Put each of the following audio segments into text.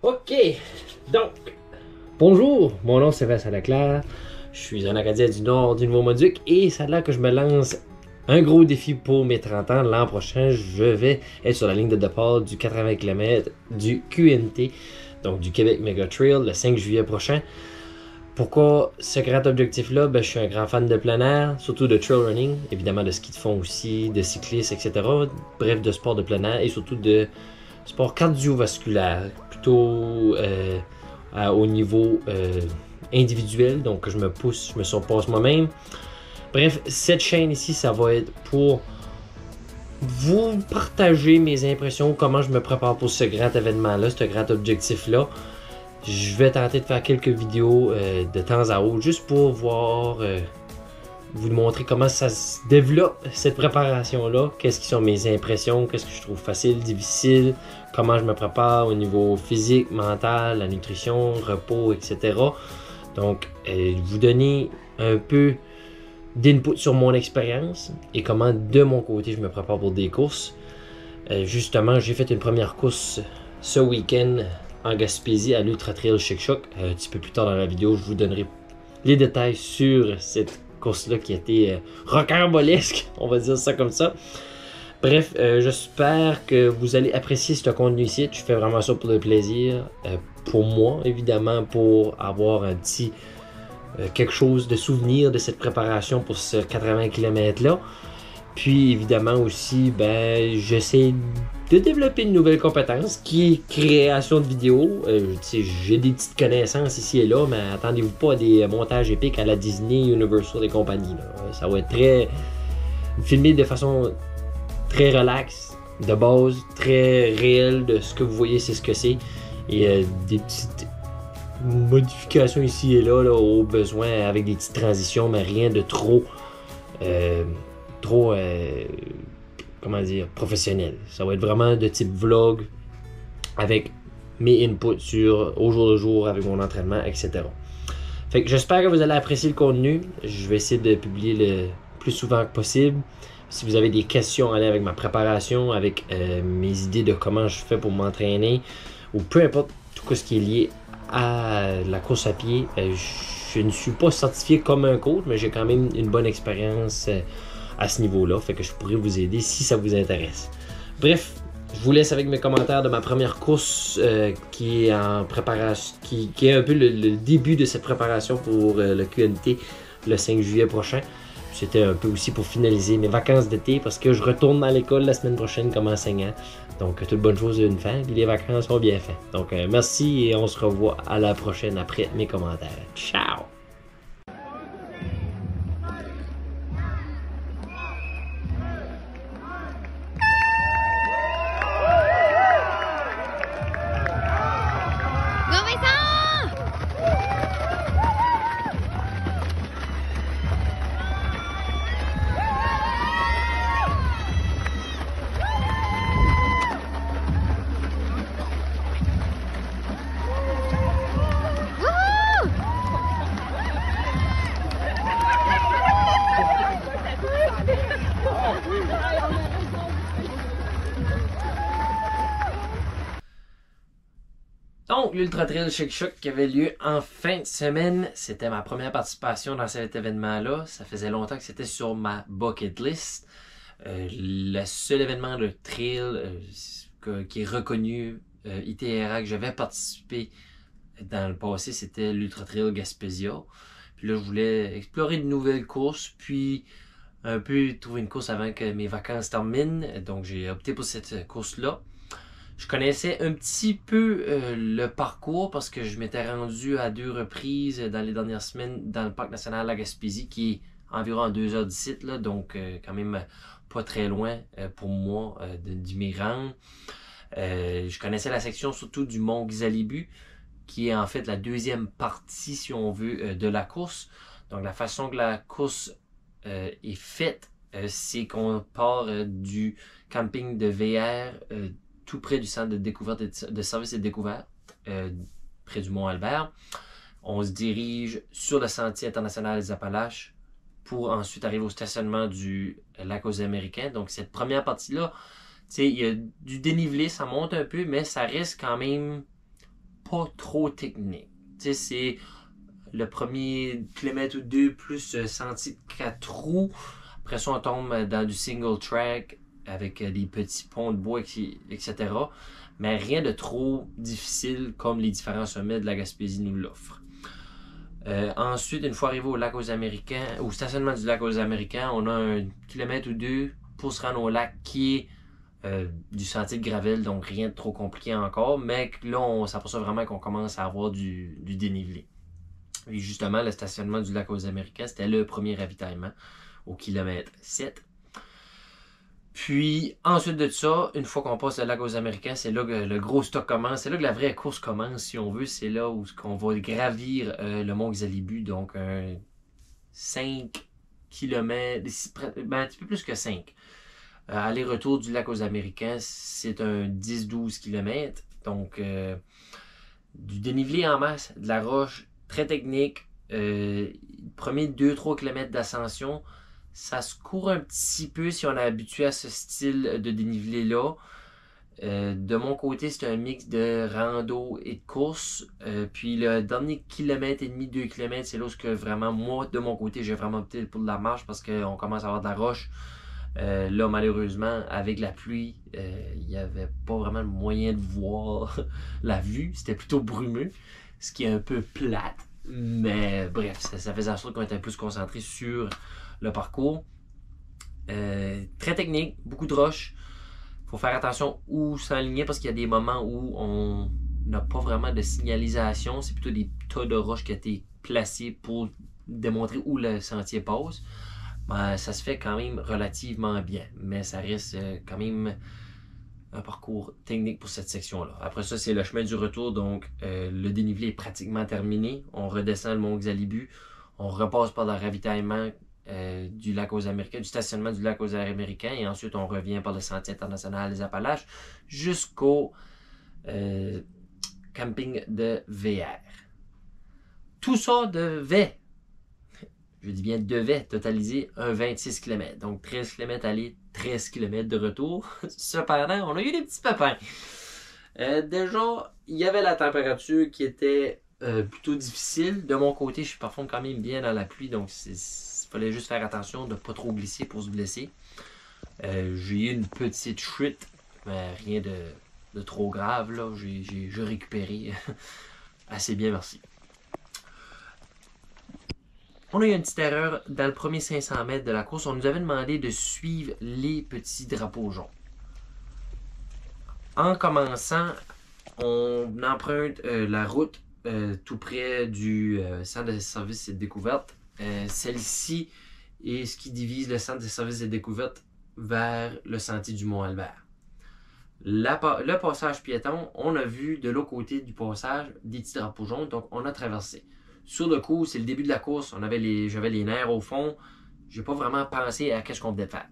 Ok, donc, bonjour, mon nom c'est Sébastien Leclerc, je suis un Acadien du Nord du Nouveau-Brunswick et ça a l'air que je me lance un gros défi pour mes 30 ans. L'an prochain, je vais être sur la ligne de départ du 80 km du QNT, donc du Québec Mega Trail, le 5 juillet prochain. Pourquoi ce grand objectif-là? Ben, je suis un grand fan de plein air, surtout de trail running, évidemment de ski de fond aussi, de cyclisme, etc. Bref, de sport de plein air et surtout de sport cardiovasculaire, plutôt à haut niveau individuel, donc je me pousse, je me surpasse moi-même. Bref, cette chaîne ici, ça va être pour vous partager mes impressions, comment je me prépare pour ce grand événement-là, ce grand objectif-là. Je vais tenter de faire quelques vidéos de temps à autre, juste pour voir, vous montrer comment ça se développe, cette préparation-là. Qu'est-ce qui sont mes impressions, qu'est-ce que je trouve facile, difficile, comment je me prépare au niveau physique, mental, la nutrition, repos, etc. Donc, vous donner un peu d'input sur mon expérience et comment de mon côté je me prépare pour des courses. Justement, j'ai fait une première course ce week-end en Gaspésie à l'Ultra Trail Chic Choc. Un petit peu plus tard dans la vidéo, je vous donnerai les détails sur cette course-là qui a été rocambolesque, on va dire ça comme ça. Bref, j'espère que vous allez apprécier ce contenu ici. Je fais vraiment ça pour le plaisir. Pour moi, évidemment, pour avoir un petit quelque chose de souvenir de cette préparation pour ce 80 km-là. Puis évidemment aussi, ben, j'essaie de développer une nouvelle compétence qui est création de vidéos. J'ai des petites connaissances ici et là, mais attendez-vous pas à des montages épiques à la Disney, Universal et compagnie. Là. Ça va être très filmé de façon très relaxe, de base, très réelle de ce que vous voyez, c'est ce que c'est. Et des petites modifications ici et là, au besoin, avec des petites transitions, mais rien de trop comment dire, professionnel. Ça va être vraiment de type vlog avec mes inputs sur au jour le jour avec mon entraînement, etc. Fait que j'espère que vous allez apprécier le contenu. Je vais essayer de publier le plus souvent que possible. Si vous avez des questions à aller avec ma préparation, avec mes idées de comment je fais pour m'entraîner, ou peu importe tout ce qui est lié à la course à pied, je ne suis pas certifié comme un coach, mais j'ai quand même une bonne expérience à ce niveau-là, fait que je pourrais vous aider si ça vous intéresse. Bref, je vous laisse avec mes commentaires de ma première course qui est en préparation, qui est un peu le début de cette préparation pour le QNT le 5 juillet prochain. C'était un peu aussi pour finaliser mes vacances d'été parce que je retourne dans l'école la semaine prochaine comme enseignant. Donc, toute bonne chose a une fin, puis les vacances sont bien faites. Donc, merci et on se revoit à la prochaine après mes commentaires. Ciao! Go Vincent! Wouhou! Donc, l'Ultra Trail Chic Choc qui avait lieu en fin de semaine, c'était ma première participation dans cet événement-là. Ça faisait longtemps que c'était sur ma bucket list. Le seul événement de trail qui est reconnu ITRA que j'avais participé dans le passé, c'était l'Ultra Trail Gaspésia. Puis là, je voulais explorer de nouvelles courses, puis un peu trouver une course avant que mes vacances terminent. Donc, j'ai opté pour cette course-là. Je connaissais un petit peu le parcours parce que je m'étais rendu à 2 reprises dans les dernières semaines dans le parc national de la Gaspésie qui est environ à 2 heures d'ici, là, donc quand même pas très loin pour moi d'y m'y rendre. Je connaissais la section surtout du mont Xalibu qui est en fait la deuxième partie si on veut de la course. Donc la façon que la course est faite, c'est qu'on part du camping de VR tout près du centre de découverte de services et de découverte, près du Mont-Albert. On se dirige sur le sentier international des Appalaches pour ensuite arriver au stationnement du lac aux Américains. Donc cette première partie-là, il y a du dénivelé, ça monte un peu, mais ça reste quand même pas trop technique. Tu sais, c'est le premier kilomètre ou deux plus sentier de 4 roues. Après ça, on tombe dans du single track avec des petits ponts de bois, etc. Mais rien de trop difficile comme les différents sommets de la Gaspésie nous l'offrent. Ensuite, une fois arrivé au lac aux Américains, au stationnement du lac aux Américains, on a un kilomètre ou deux pour se rendre au lac qui est du sentier de gravel, donc rien de trop compliqué encore, mais là, on s'aperçoit vraiment qu'on commence à avoir du dénivelé. Et justement, le stationnement du lac aux Américains, c'était le premier ravitaillement au kilomètre 7. Puis, ensuite de ça, une fois qu'on passe le lac aux Américains, c'est là que le gros stock commence. C'est là que la vraie course commence, si on veut. C'est là où on va gravir le mont Xalibu, donc un 5 km, ben, un petit peu plus que 5. Aller-retour du lac aux Américains, c'est un 10-12 km. Donc, du dénivelé en masse, de la roche, très technique. Premier 2-3 km d'ascension, ça se court un petit peu si on est habitué à ce style de dénivelé-là. De mon côté, c'est un mix de rando et de course. Puis le dernier kilomètre et demi, 2 km, c'est là où vraiment, moi, de mon côté, j'ai vraiment opté pour de la marche parce qu'on commence à avoir de la roche. Là, malheureusement, avec la pluie, il n'y avait pas vraiment le moyen de voir la vue. C'était plutôt brumeux, ce qui est un peu plate. Mais bref, ça faisait en sorte qu'on était plus concentré sur le parcours. Très technique, beaucoup de roches. Il faut faire attention où s'aligner parce qu'il y a des moments où on n'a pas vraiment de signalisation. C'est plutôt des tas de roches qui ont été placés pour démontrer où le sentier passe. Ben, ça se fait quand même relativement bien, mais ça reste quand même un parcours technique pour cette section-là. Après ça, c'est le chemin du retour, donc le dénivelé est pratiquement terminé. On redescend le mont Xalibu, on repasse par le ravitaillement du lac aux Américains, du stationnement du lac aux Américains, et ensuite on revient par le Sentier international des Appalaches jusqu'au camping de VR. Tout ça devait, je dis bien devait, totaliser un 26 km. Donc 13 km aller, 13 km de retour. Cependant, on a eu des petits pépins. Déjà, il y avait la température qui était plutôt difficile. De mon côté, je suis parfois quand même bien dans la pluie, donc il fallait juste faire attention de ne pas trop glisser pour se blesser. J'ai eu une petite chute, mais rien de trop grave. Là. J'ai récupéré assez bien, merci. On a eu une petite erreur dans le premier 500 mètres de la course. On nous avait demandé de suivre les petits drapeaux jaunes. En commençant, on emprunte la route tout près du centre de services et de découverte. Celle-ci est ce qui divise le centre de services et de découverte vers le sentier du Mont-Albert. Le passage piéton, on a vu de l'autre côté du passage des petits drapeaux jaunes, donc on a traversé. Sur le coup, c'est le début de la course, j'avais les nerfs au fond, j'ai pas vraiment pensé à ce qu'on devait faire.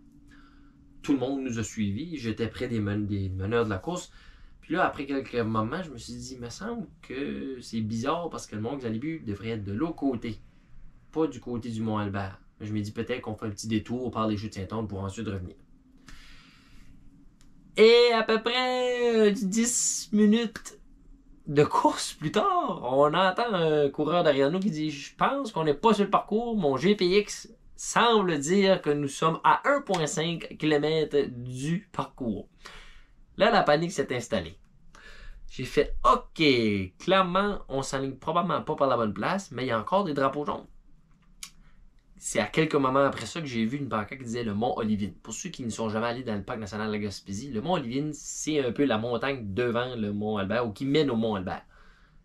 Tout le monde nous a suivis, j'étais près des meneurs de la course. Puis là, après quelques moments, je me suis dit, il me semble que c'est bizarre parce que le mont Xalibu devrait être de l'autre côté, pas du côté du Mont-Albert. Je me dis peut-être qu'on fait un petit détour par les Chutes Saint-Anne pour ensuite revenir. Et à peu près 10 minutes de course plus tard, on entend un coureur derrière nous qui dit « Je pense qu'on n'est pas sur le parcours, mon GPX semble dire que nous sommes à 1,5 km du parcours. » Là, la panique s'est installée. J'ai fait « Ok, clairement, on s'enligne probablement pas par la bonne place, mais il y a encore des drapeaux jaunes. » C'est à quelques moments après ça que j'ai vu une pancarte qui disait le mont Olivine. Pour ceux qui ne sont jamais allés dans le parc national de la Gaspésie, le mont Olivine, c'est un peu la montagne devant le mont Albert ou qui mène au mont Albert.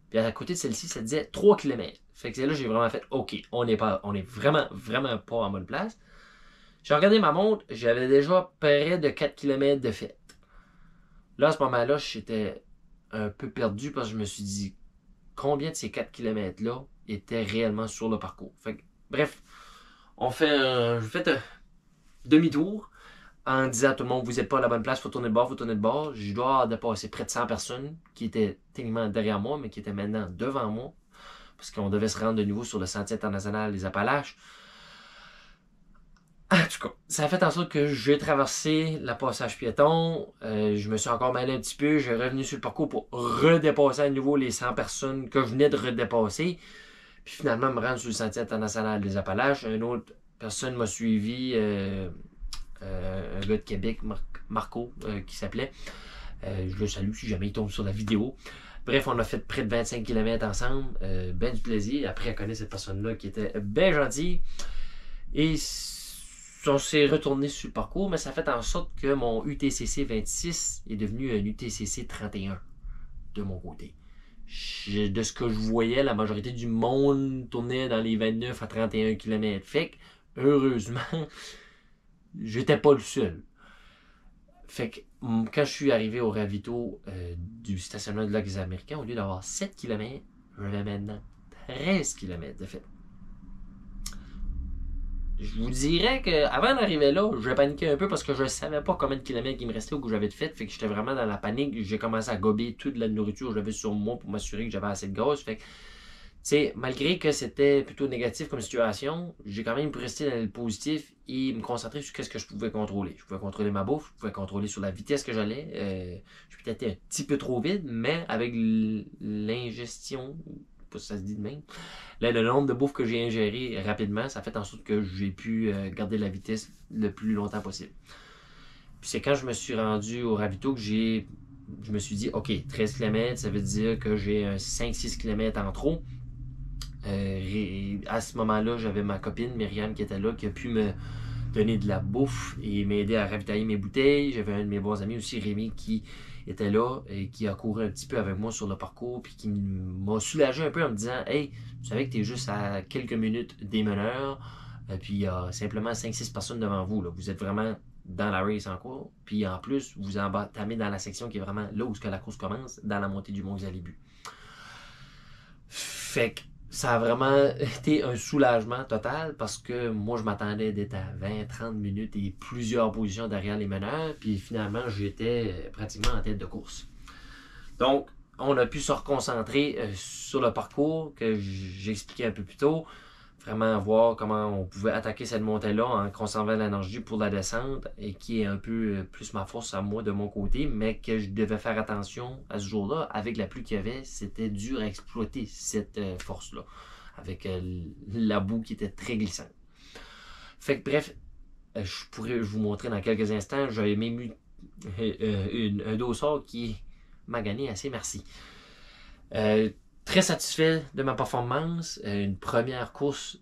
Puis à côté de celle-ci, ça disait 3 km. Fait que c'est là que j'ai vraiment fait OK, on est vraiment pas en bonne place. J'ai regardé ma montre, j'avais déjà près de 4 km de fait. Là, à ce moment-là, j'étais un peu perdu parce que je me suis dit combien de ces 4 km-là étaient réellement sur le parcours. Fait que, bref. Je fais un demi-tour en disant à tout le monde, vous n'êtes pas à la bonne place, il faut tourner de bord. Je dois dépasser près de 100 personnes qui étaient techniquement derrière moi, mais qui étaient maintenant devant moi, parce qu'on devait se rendre de nouveau sur le Sentier international des Appalaches. En tout cas, ça a fait en sorte que j'ai traversé la passage piéton. Je me suis encore mêlé un petit peu. J'ai revenu sur le parcours pour redépasser à nouveau les 100 personnes que je venais de redépasser. Puis finalement, me rendre sur le Sentier international des Appalaches. Une autre personne m'a suivi, un gars de Québec, Marco, qui s'appelait. Je le salue si jamais il tombe sur la vidéo. Bref, on a fait près de 25 km ensemble. Ben du plaisir. Après, à connaître cette personne-là qui était bien gentille. Et on s'est retourné sur le parcours, mais ça a fait en sorte que mon UTCC 26 est devenu un UTCC 31 de mon côté. De ce que je voyais, la majorité du monde tournait dans les 29 à 31 km. Fait que, heureusement, j'étais pas le seul. Fait que, quand je suis arrivé au ravito du stationnement de Lacs Américains, au lieu d'avoir 7 km, j'avais maintenant 13 km de fait. Je vous dirais qu'avant d'arriver là, je paniquais un peu parce que je ne savais pas combien de kilomètres il me restait ou que j'avais de fait. Fait que j'étais vraiment dans la panique. J'ai commencé à gober toute la nourriture que j'avais sur moi pour m'assurer que j'avais assez de gaz. Fait que, tu sais, malgré que c'était plutôt négatif comme situation, j'ai quand même pu rester dans le positif et me concentrer sur ce que je pouvais contrôler. Je pouvais contrôler ma bouffe, je pouvais contrôler sur la vitesse que j'allais. Je suis peut-être un petit peu trop vite, mais avec l'ingestion, pas si ça se dit de même. Là, le nombre de bouffe que j'ai ingéré rapidement, ça a fait en sorte que j'ai pu garder la vitesse le plus longtemps possible. Puis c'est quand je me suis rendu au ravito que je me suis dit, OK, 13 km, ça veut dire que j'ai un 5-6 km en trop. À ce moment-là, j'avais ma copine Myriam qui était là, qui a pu me donner de la bouffe et m'aider à ravitailler mes bouteilles. J'avais un de mes bons amis aussi, Rémi, qui était là et qui a couru un petit peu avec moi sur le parcours puis qui m'a soulagé un peu en me disant « Hey, tu savais que tu es juste à quelques minutes des meneurs puis il y a simplement 5-6 personnes devant vous. Là. Vous êtes vraiment dans la race en cours. Puis en plus, vous entamez dans la section qui est vraiment là où la course commence, dans la montée du Mont Xalibu. » Fait que ça a vraiment été un soulagement total parce que moi, je m'attendais d'être à 20-30 minutes et plusieurs positions derrière les meneurs. Puis finalement, j'étais pratiquement en tête de course. Donc, on a pu se reconcentrer sur le parcours que j'expliquais un peu plus tôt. Vraiment voir comment on pouvait attaquer cette montée-là en conservant l'énergie pour la descente et qui est un peu plus ma force à moi de mon côté, mais que je devais faire attention à ce jour-là. Avec la pluie qu'il y avait, c'était dur à exploiter cette force-là, avec la boue qui était très glissante. Fait que bref, je pourrais vous montrer dans quelques instants, j'avais même eu un dossard qui m'a gagné assez merci. Très satisfait de ma performance. Une première course,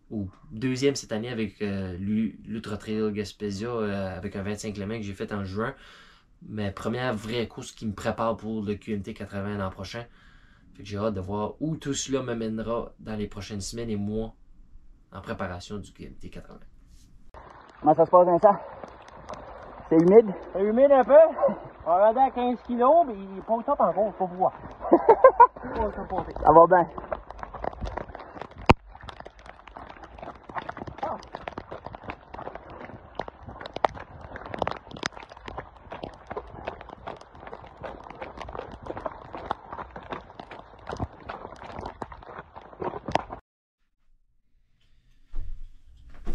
ou deuxième cette année avec l'Ultra Trail Gaspésia avec un 25 km que j'ai fait en juin. Mais première vraie course qui me prépare pour le QMT 80 l'an prochain. Fait que j'ai hâte de voir où tout cela me mènera dans les prochaines semaines et mois en préparation du QMT 80. Comment ça se passe, Vincent? C'est humide? C'est humide un peu. On va regarder à 15 kg, mais il est pas au top encore, faut voir. Ça va bien.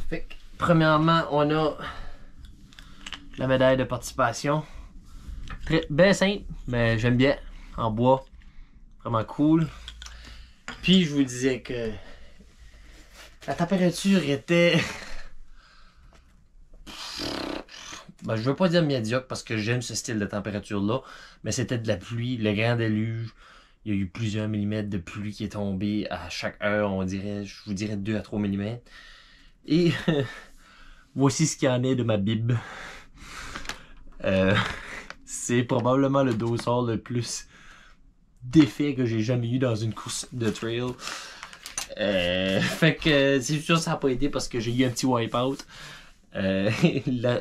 Fait que, premièrement, on a la médaille de participation. Bien simple, mais j'aime bien. En bois. Vraiment cool. Puis je vous disais que la température était... Ben, je veux pas dire médiocre parce que j'aime ce style de température-là, mais c'était de la pluie, le grand déluge. Il y a eu plusieurs millimètres de pluie qui est tombée à chaque heure, on dirait, je vous dirais 2 à 3 mm. Et voici ce qu'il y en est de ma bib. C'est probablement le dossard le plus défait que j'ai jamais eu dans une course de trail. Fait que c'est sûr que ça n'a pas aidé parce que j'ai eu un petit wipeout.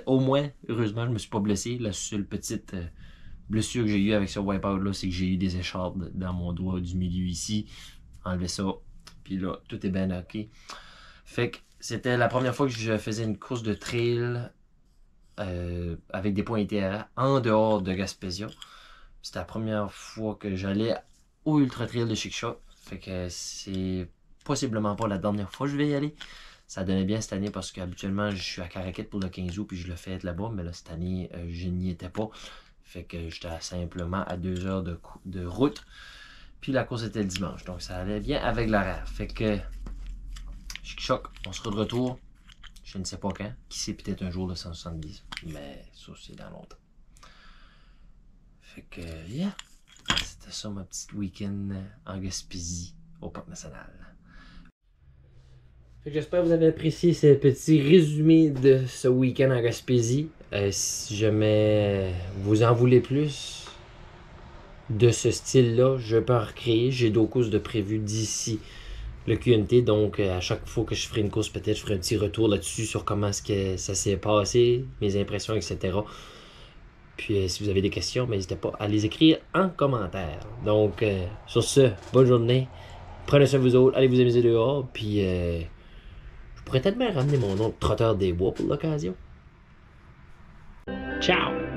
Au moins, heureusement, je me suis pas blessé. La seule petite blessure que j'ai eu avec ce wipeout là, c'est que j'ai eu des échardes dans mon doigt du milieu ici. Enlever ça. Puis là, tout est bien ok. Fait que c'était la première fois que je faisais une course de trail avec des points ITRA en dehors de Gaspésia. C'était la première fois que j'allais au Ultra Trail de Chic-Choc. Fait que c'est possiblement pas la dernière fois que je vais y aller. Ça donnait bien cette année parce qu'habituellement, je suis à Caraquette pour le 15 août puis je le fais là-bas. Mais là, cette année, je n'y étais pas. Fait que j'étais simplement à 2 heures de route. Puis la course était le dimanche. Donc ça allait bien avec l'horaire. Fait que, choc, on sera de retour. Je ne sais pas quand. Qui sait, peut-être un jour le 170. Mais ça, c'est dans longtemps. Fait que, yeah. C'était ça, ma petite week-end en Gaspésie, au Parc national. J'espère que vous avez apprécié ce petit résumé de ce week-end en Gaspésie. Si jamais vous en voulez plus de ce style-là, je peux en recréer. J'ai d'autres courses de prévues d'ici le QNT. Donc, à chaque fois que je ferai une course, peut-être je ferai un petit retour là-dessus sur comment est-ce que ça s'est passé, mes impressions, etc. Puis, si vous avez des questions, n'hésitez pas à les écrire en commentaire. Donc, sur ce, bonne journée. Prenez soin de vous autres. Allez vous amuser dehors. Puis, je pourrais peut-être même ramener mon autre trotteur des bois pour l'occasion. Ciao!